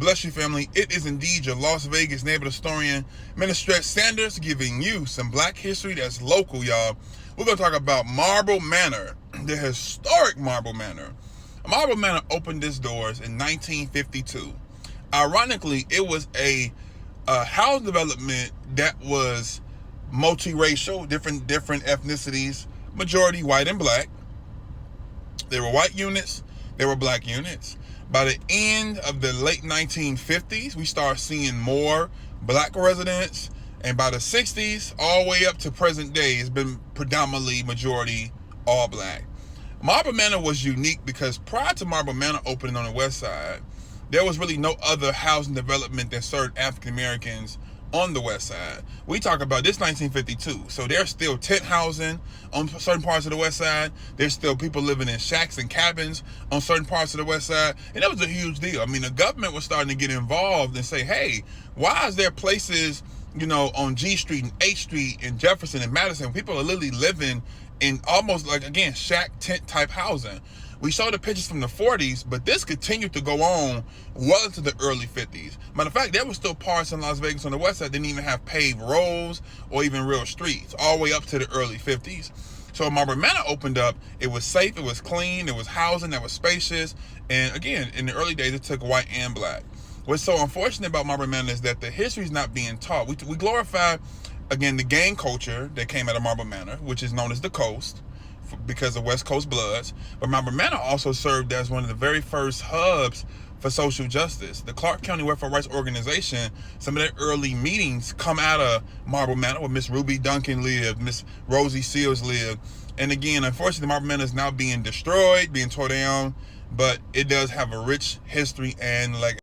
Bless you, family. It is indeed your Las Vegas neighbor historian, Minister Sanders, giving you some black history that's local, y'all. We're going to talk about Marble Manor, the historic Marble Manor. Marble Manor opened its doors in 1952. Ironically, it was a housing development that was multiracial, different ethnicities, majority white and black. There were white units, there were black units. By the end of the late 1950s, we start seeing more black residents. And by the 60s, all the way up to present day, it's been predominantly majority all black. Marble Manor was unique because prior to Marble Manor opening on the west side, there was really no other housing development that served African Americans on the west side. We talk about this 1952, so there's still tent housing on certain parts of the west side. There's still people living in shacks and cabins on certain parts of the west side, and that was a huge deal. I mean, the government was starting to get involved and say, hey, why is there places, on G Street and H Street and Jefferson and Madison, people are literally living in almost like, again, shack tent type housing. We saw the pictures from the 40s, but this continued to go on well into the early 50s. Matter of fact, there were still parts in Las Vegas on the west side that didn't even have paved roads or even real streets, all the way up to the early 50s. So when Marble Manor opened up, it was safe, it was clean, it was housing that was spacious, and again, in the early days, it took white and black. What's so unfortunate about Marble Manor is that the history is not being taught. We glorify, again, the gang culture that came out of Marble Manor, which is known as the Coast, because of West Coast Bloods. But Marble Manor also served as one of the very first hubs for social justice. The Clark County Welfare Rights Organization, some of their early meetings come out of Marble Manor, where Miss Ruby Duncan lived, Miss Rosie Seals lived. And again, unfortunately, Marble Manor is now being destroyed, being torn down, but it does have a rich history and legacy.